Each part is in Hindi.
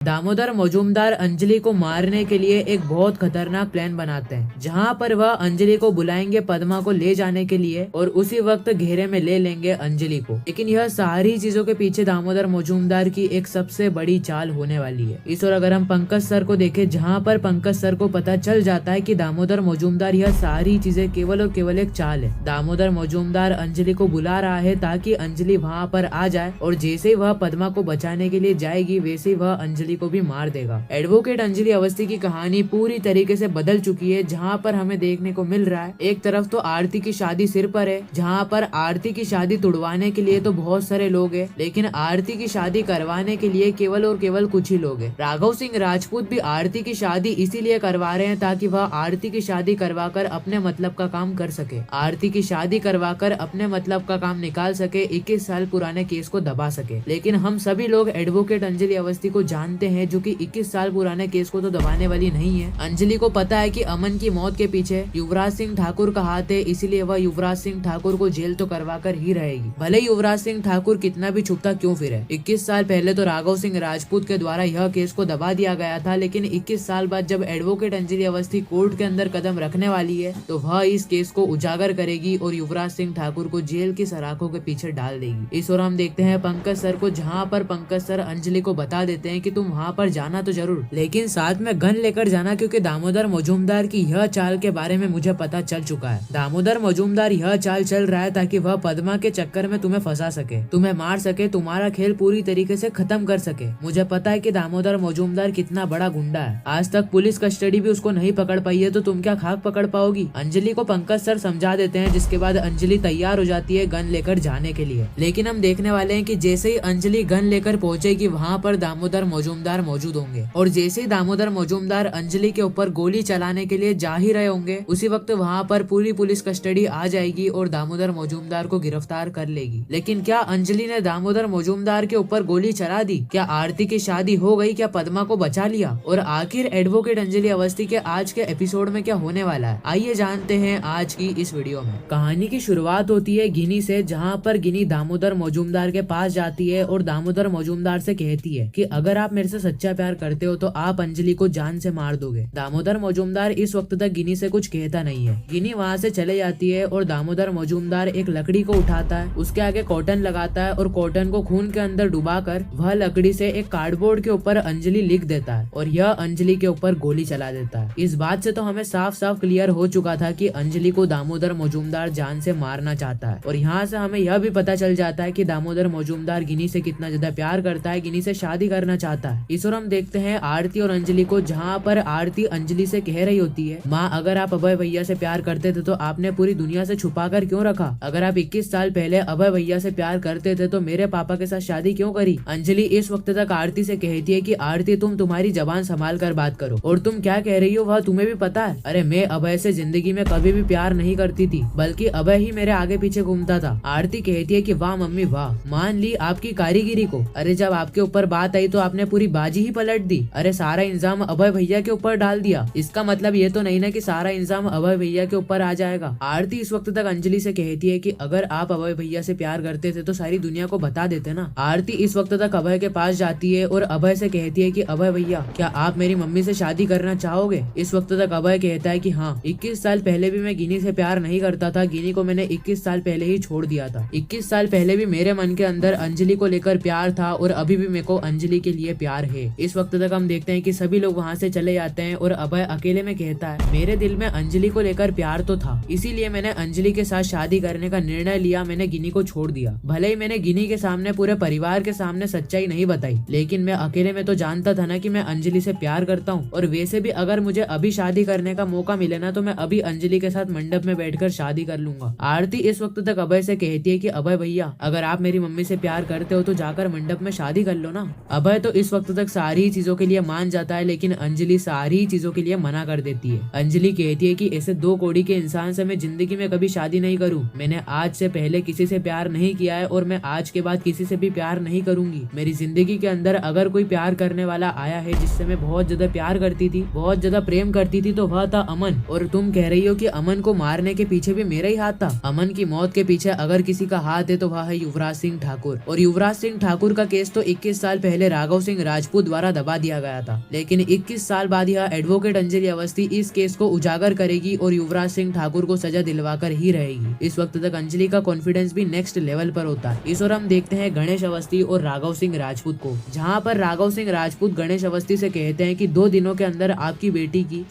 दामोदर मजूमदार अंजलि को मारने के लिए एक बहुत खतरनाक प्लान बनाते हैं, जहाँ पर वह अंजलि को बुलाएंगे पद्मा को ले जाने के लिए और उसी वक्त घेरे में ले लेंगे अंजलि को। लेकिन यह सारी चीजों के पीछे दामोदर मजूमदार की एक सबसे बड़ी चाल होने वाली है। इस और अगर हम पंकज सर को देखें, जहाँ पर पंकज सर को पता चल जाता है कि दामोदर मजूमदार यह सारी चीजें केवल और केवल एक चाल है। दामोदर मजूमदार अंजलि को बुला रहा है ताकि अंजलि वहाँ पर आ जाए और जैसे ही वह पद्मा को बचाने के लिए जाएगी वैसे ही वह अंजलि को भी मार देगा। एडवोकेट अंजलि अवस्थी की कहानी पूरी तरीके से बदल चुकी है, जहाँ पर हमें देखने को मिल रहा है एक तरफ तो आरती की शादी सिर पर है, जहाँ पर आरती की शादी तुड़वाने के लिए तो बहुत सारे लोग हैं, लेकिन आरती की शादी करवाने के लिए केवल और केवल कुछ ही लोग हैं। राघव सिंह राजपूत भी आरती की शादी इसीलिए करवा रहे हैं ताकि वह आरती की शादी करवाकर अपने मतलब का काम कर सके, आरती की शादी करवाकर अपने मतलब का काम निकाल सके, 21 साल पुराने केस को दबा सके। लेकिन हम सभी लोग एडवोकेट अंजलि अवस्थी को जानते हैं, जो कि 21 साल पुराने केस को तो दबाने वाली नहीं है। अंजलि को पता है कि अमन की मौत के पीछे युवराज सिंह ठाकुर का हाथ है, इसीलिए वह युवराज सिंह ठाकुर को जेल तो करवा कर ही रहेगी, भले युवराज सिंह ठाकुर कितना भी छुपता क्यों फिरे। 21 साल पहले तो राघव सिंह राजपूत के द्वारा यह केस को दबा दिया गया था, लेकिन 21 साल बाद जब एडवोकेट अंजलि अवस्थी कोर्ट के अंदर कदम रखने वाली है तो वह इस केस को उजागर करेगी और युवराज सिंह ठाकुर को जेल की सलाखों के पीछे डाल देगी। इस और हम देखते हैं पंकज सर को, जहाँ पर पंकज सर अंजलि को बता देते हैं कि तुम वहाँ पर जाना तो जरूर, लेकिन साथ में गन लेकर जाना, क्योंकि दामोदर मजूमदार की यह चाल के बारे में मुझे पता चल चुका है। दामोदर मजूमदार यह चाल चल रहा है ताकि वह पद्मा के चक्कर में तुम्हें फंसा सके, तुम्हें मार सके, तुम्हारा खेल पूरी तरीके से खत्म कर सके। मुझे पता है कि दामोदर मजूमदार कितना बड़ा गुंडा है, आज तक पुलिस कस्टडी भी उसको नहीं पकड़ पाई है, तो तुम क्या खाक पकड़ पाओगी। अंजलि को पंकज सर समझा देते हैं, जिसके बाद अंजलि तैयार हो जाती है गन लेकर जाने के लिए। लेकिन हम देखने वाले हैं कि जैसे ही अंजलि गन लेकर पहुंचेगी वहाँ पर दामोदर मजूमदार मौजूद होंगे, और जैसे ही दामोदर मजूमदार अंजलि के ऊपर गोली चलाने के लिए जा ही रहे होंगे, उसी वक्त वहाँ पर पूरी पुलिस कस्टडी आ जाएगी और दामोदर मजूमदार को गिरफ्तार कर लेगी। लेकिन क्या अंजलि ने दामोदर मजूमदार के ऊपर गोली चला दी? क्या आरती की शादी हो गई? क्या पद्मा को बचा लिया? और आखिर एडवोकेट अंजलि अवस्थी के आज के एपिसोड में क्या होने वाला है, आइए जानते हैं आज की इस वीडियो में। कहानी की शुरुआत होती है गिनी से, जहाँ पर गिनी दामोदर मजूमदार के पास जाती है और दामोदर मजूमदार से कहती है कि अगर आप मेरे से सच्चा प्यार करते हो तो आप अंजलि को जान से मार दोगे। दामोदर मजूमदार इस वक्त तक गिनी से कुछ कहता नहीं है। गिनी वहाँ से चले जाती है और दामोदर मजूमदार एक लकड़ी को उठाता है, उसके आगे कॉटन लगाता है और कॉटन को खून के अंदर डुबाकर वह लकड़ी से एक कार्डबोर्ड के ऊपर अंजलि लिख देता है और यह अंजलि के ऊपर गोली चला देता है। इस बात से तो हमें साफ साफ क्लियर हो चुका था कि अंजलि को दामोदर मजूमदार जान से मारना चाहता है, और यहाँ से हमें यह भी पता चल जाता है कि दामोदर मजूमदार गिनी से कितना ज्यादा प्यार करता है, गिनी से शादी करना चाहता है। इस और हम देखते हैं आरती और अंजलि को, जहाँ पर आरती अंजलि से कह रही होती है, माँ अगर आप अभय भैया से प्यार करते थे तो आपने पूरी दुनिया से छुपा कर क्यों रखा? अगर आप 21 साल पहले अभय भैया से प्यार करते थे तो मेरे पापा के साथ शादी क्यों करी? अंजलि इस वक्त तक आरती से कहती है कि आरती तुम तुम्हारी जबान संभाल कर बात करो, और तुम क्या कह रही हो वह तुम्हें भी पता है। अरे मैं अभय से जिंदगी में कभी भी प्यार नहीं करती थी, बल्कि अभय ही मेरे आगे पीछे घूमता था। आरती कहती है कि वाह मम्मी वाह, मान ली आपकी कारीगिरी को। अरे जब आपके ऊपर बात आई तो आपने पूरी बाजी ही पलट दी। अरे सारा इंजाम अभय भैया के ऊपर डाल दिया, इसका मतलब ये तो नहीं ना कि सारा इंजाम अभय भैया के ऊपर आ जाएगा। आरती इस वक्त तक अंजलि से कहती है कि अगर आप अभय भैया से प्यार करते थे तो सारी दुनिया को बता देते ना। आरती इस वक्त तक अभय के पास जाती है और अभय से कहती है कि अभय भैया क्या आप मेरी मम्मी से शादी करना चाहोगे? इस वक्त तक अभय कहता है कि हाँ, 21 साल पहले भी मैं गिनी से प्यार नहीं करता था, गिनी को मैंने 21 साल पहले ही छोड़ दिया था। 21 साल पहले भी मेरे मन के अंदर अंजलि को लेकर प्यार था और अभी भी मेरे को अंजलि के लिए प्यार है। इस वक्त तक हम देखते हैं कि सभी लोग वहाँ से चले जाते हैं और अभय अकेले में कहता है मेरे दिल में अंजलि को लेकर प्यार तो था, इसीलिए मैंने अंजलि के साथ शादी करने का निर्णय लिया, मैंने गिनी को छोड़ दिया। भले ही मैंने गिनी के सामने पूरे परिवार के सामने सच्चाई नहीं बताई, लेकिन मैं अकेले में तो जानता था ना कि मैं अंजलि से प्यार करता हूँ, और वैसे भी अगर मुझे अभी शादी करने का मौका मिले ना तो मैं अभी अंजलि के साथ मंडप में बैठकर शादी कर लूंगा। आरती इस वक्त तक अभय से कहती है कि अभय भैया अगर आप मेरी मम्मी से प्यार करते हो तो जाकर मंडप में शादी कर लो ना। अभय तो इस वक्त तक सारी चीजों के लिए मान जाता है, लेकिन अंजलि सारी चीजों के लिए मना कर देती है। अंजलि कहती है कि ऐसे 2 कौड़ी के इंसान से मैं जिंदगी में कभी शादी नहीं करूँ, मैंने आज से पहले किसी से प्यार नहीं किया है और मैं आज के बाद किसी से भी प्यार नहीं करूंगी। मेरी जिंदगी के अंदर अगर कोई प्यार करने वाला आया है जिससे मैं बहुत ज्यादा प्यार करती थी, बहुत ज्यादा प्रेम करती थी, तो वह था अमन। और तुम कह रही हो कि अमन को मारने के पीछे भी मेरा ही हाथ था। अमन की मौत के पीछे अगर किसी का हाथ है तो वह है युवराज सिंह ठाकुर, और युवराज सिंह ठाकुर का केस तो 21 साल पहले राघव सिंह राजपूत द्वारा दबा दिया गया था। लेकिन 21 साल बाद यह एडवोकेट अंजलि अवस्थी इस केस को उजागर करेगी और युवराज सिंह ठाकुर को सजा दिलवाकर ही रहेगी। इस वक्त तक अंजलि का कॉन्फिडेंस भी नेक्स्ट लेवल पर होता है। इस और हम देखते हैं गणेश अवस्थी और राघव सिंह राजपूत को, जहाँ पर राघव सिंह राजपूत गणेश अवस्थी से कहते हैं कि 2 दिनों के अंदर आपकी बेटी की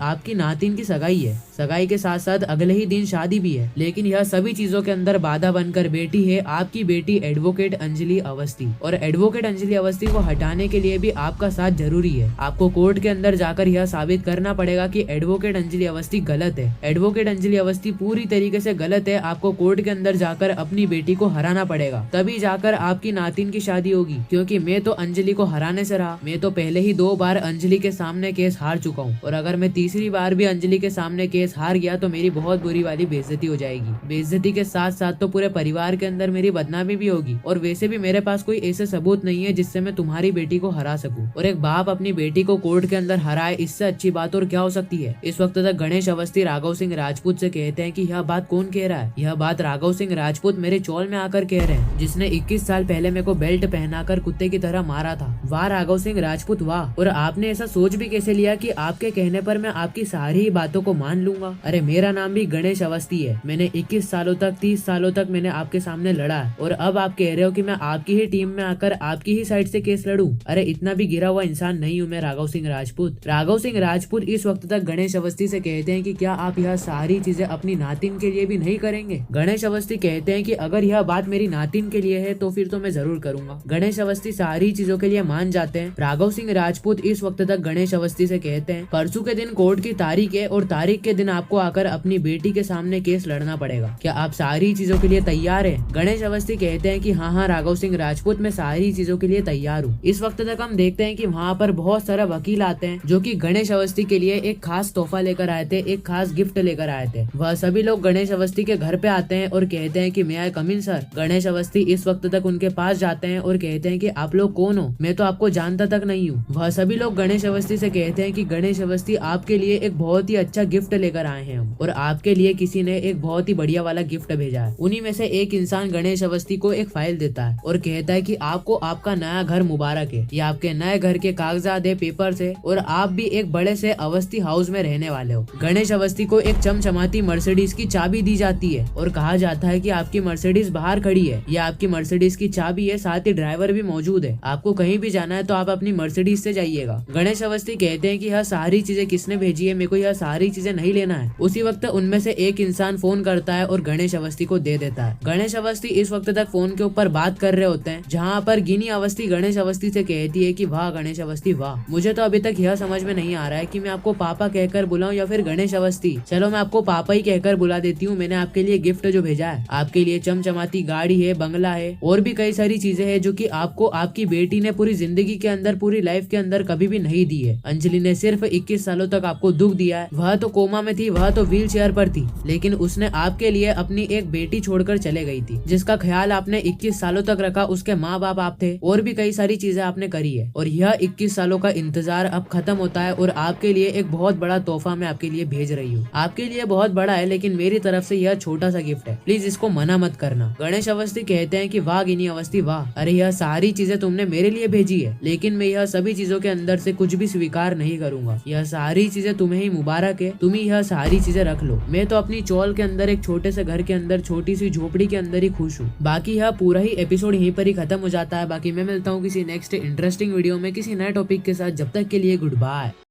आपकी नातिन की सगाई है। सगाई के साथ साथ अगले ही दिन शादी भी है। लेकिन यह सभी चीजों के अंदर बाधा बनकर बेटी है आपकी बेटी एडवोकेट अंजलि अवस्थी। और एडवोकेट अंजलि अवस्थी को हटाने के लिए भी आपका साथ जरूरी है। आपको कोर्ट के अंदर जाकर यह साबित करना पड़ेगा कि एडवोकेट अंजलि अवस्थी गलत है। एडवोकेट अंजलि अवस्थी पूरी तरीके से गलत है। आपको कोर्ट के अंदर जाकर अपनी बेटी को हराना पड़ेगा, तभी जाकर आपकी नातिन की शादी होगी। क्योंकि मैं तो अंजलि को हराने से रहा। मैं तो पहले ही 2 बार अंजलि के सामने केस हार चुका हूँ, और अगर मैं तीसरी बार भी अंजलि के सामने केस हार गया तो मेरी बहुत बुरी वाली बेइज्जती हो जाएगी। बेइज्जती के साथ साथ तो पूरे परिवार के अंदर मेरी बदनामी भी होगी। और वैसे भी मेरे पास कोई ऐसे सबूत नहीं है जिससे मैं तुम्हारी बेटी को हरा सकूं। और एक बाप अपनी बेटी को कोर्ट के अंदर हराए, इससे अच्छी बात और क्या हो सकती है। इस वक्त तक गणेश अवस्थी राघव सिंह राजपूत से कहते हैं कि यह बात कौन कह रहा है। यह बात राघव सिंह राजपूत मेरे चौल में आकर कह रहे हैं, जिसने 21 साल पहले मेरे को बेल्ट पहनाकर कुत्ते की तरह मारा था। वाह राघव सिंह राजपूत वाह। और आपने ऐसा सोच भी कैसे लिया कि आपके कहने पर मैं आपकी सारी बातों को मान लूंगा। अरे मेरा नाम भी गणेश अवस्थी है। मैंने 21 सालों तक 30 सालों तक मैंने आपके सामने लड़ा है, और अब आप कह रहे हो कि मैं आपकी ही टीम में आकर आपकी ही साइड से केस लड़ूं। अरे इतना भी गिरा हुआ इंसान नहीं हूँ मैं राघव सिंह राजपूत। राघव सिंह राजपूत इस वक्त तक गणेश अवस्थी से कहते हैं कि क्या आप यह सारी चीजें अपनी नातिन के लिए भी नहीं करेंगे। गणेश अवस्थी कहते हैं कि अगर यह बात मेरी नातिन के लिए है तो फिर तो मैं जरूर करूंगा। गणेश अवस्थी सारी चीजों के लिए मान जाते हैं। राघव सिंह राजपूत इस वक्त तक गणेश अवस्थी से कहते हैं, परसों के दिन कोर्ट की तारीख है और तारीख के दिन आपको आकर अपनी बेटी के सामने केस लड़ना पड़ेगा। क्या आप सारी चीजों के लिए तैयार हैं? गणेश अवस्थी कहते हैं कि हाँ राघव सिंह राजपूत, मैं सारी चीजों के लिए तैयार हूँ। इस वक्त तक हम देखते हैं कि वहाँ पर बहुत सारा वकील आते हैं जो कि गणेश अवस्थी के लिए एक खास तोहफा लेकर आए थे, एक खास गिफ्ट लेकर आए थे। वह सभी लोग गणेश अवस्थी के घर पे आते हैं और कहते हैं कि मैं आई कम इन सर। गणेश अवस्थी इस वक्त तक उनके पास जाते हैं और कहते हैं कि आप लोग कौन हो, मैं तो आपको जानता तक नहीं हूँ। वह सभी लोग गणेश अवस्थी से कहते हैं कि गणेश अवस्थी आपके लिए एक बहुत ही अच्छा गिफ्ट लेकर आए हैं हम, और आपके लिए किसी ने एक बहुत ही बढ़िया वाला गिफ्ट भेजा है। उन्हीं में से एक इंसान गणेश अवस्थी को एक फाइल देता है और कहता है कि आपको आपका नया घर मुबारक है। ये आपके नए घर के कागजात है, पेपर्स है, और आप भी एक बड़े से अवस्थी हाउस में रहने वाले हो। गणेश अवस्थी को एक चमचमाती मर्सिडीज की चाबी दी जाती है और कहा जाता है कि आपकी मर्सिडीज बाहर खड़ी है। यह आपकी मर्सिडीज की चाबी है, साथ ही ड्राइवर भी मौजूद है। आपको कहीं भी जाना है तो आप अपनी मर्सिडीज से जाइएगा। गणेश अवस्थी कहते हैं कि यह सारी चीजें किसने भेजी है, मेरे को यह सारी चीजें नहीं लेना है। उसी वक्त उनमें से एक इंसान फोन करता है और गणेश अवस्थी को दे देता है। गणेश अवस्थी इस वक्त तक फोन के ऊपर बात कर रहे होते हैं, जहाँ पर गिनी अवस्थी गणेश अवस्थी से कहती है कि वाह गणेश अवस्थी वाह, मुझे तो अभी तक यह समझ में नहीं आ रहा है कि मैं आपको पापा कहकर बुलाऊं या फिर गणेश अवस्थी। चलो मैं आपको पापा ही कहकर बुला देती हूँ। मैंने आपके लिए गिफ्ट जो भेजा है, आपके लिए चमचमाती गाड़ी है, बंगला है, और भी कई सारी चीजें हैं जो कि आपको आपकी बेटी ने पूरी जिंदगी के अंदर, पूरी लाइफ के अंदर कभी भी नहीं दी है। अंजलि ने सिर्फ 21 सालों तक आपको दुख दिया है। वह तो कोमा में थी, वह तो व्हील चेयर पर थी, लेकिन उसने आपके लिए अपनी एक बेटी छोड़कर चले गई थी, जिसका ख्याल आपने 21 सालों तक रखा। उसके माँ बाप आप थे, और भी कई सारी चीजें आपने करी है। और यह 21 सालों का इंतजार अब खत्म होता है और आपके लिए एक बहुत बड़ा तोहफा मैं आपके लिए भेज रही हूँ। आपके लिए बहुत बड़ा है, लेकिन मेरी तरफ से यह छोटा सा गिफ्ट है, प्लीज इसको मना मत करना। गणेश अवस्थी कहते हैं कि वाह गिनी अवस्थी वाह, अरे यह सारी चीजें तुमने मेरे लिए भेजी है, लेकिन मैं यह सभी चीजों के अंदर से कुछ भी स्वीकार नहीं करूंगा। यह सारी चीजें तुम्हें ही मुबारक है, तुम ही यह सारी चीजें रख लो। मैं तो अपनी चौल के अंदर एक छोटे से घर के अंदर, छोटी सी झोपड़ी के अंदर ही खुश हूँ। बाकी यह पूरा ही एपिसोड यहीं पर ही खत्म हो जाता है। बाकी मैं मिलता हूँ किसी नेक्स्ट इंटरेस्टिंग वीडियो में किसी नए टॉपिक के साथ। जब तक के लिए गुड बाय।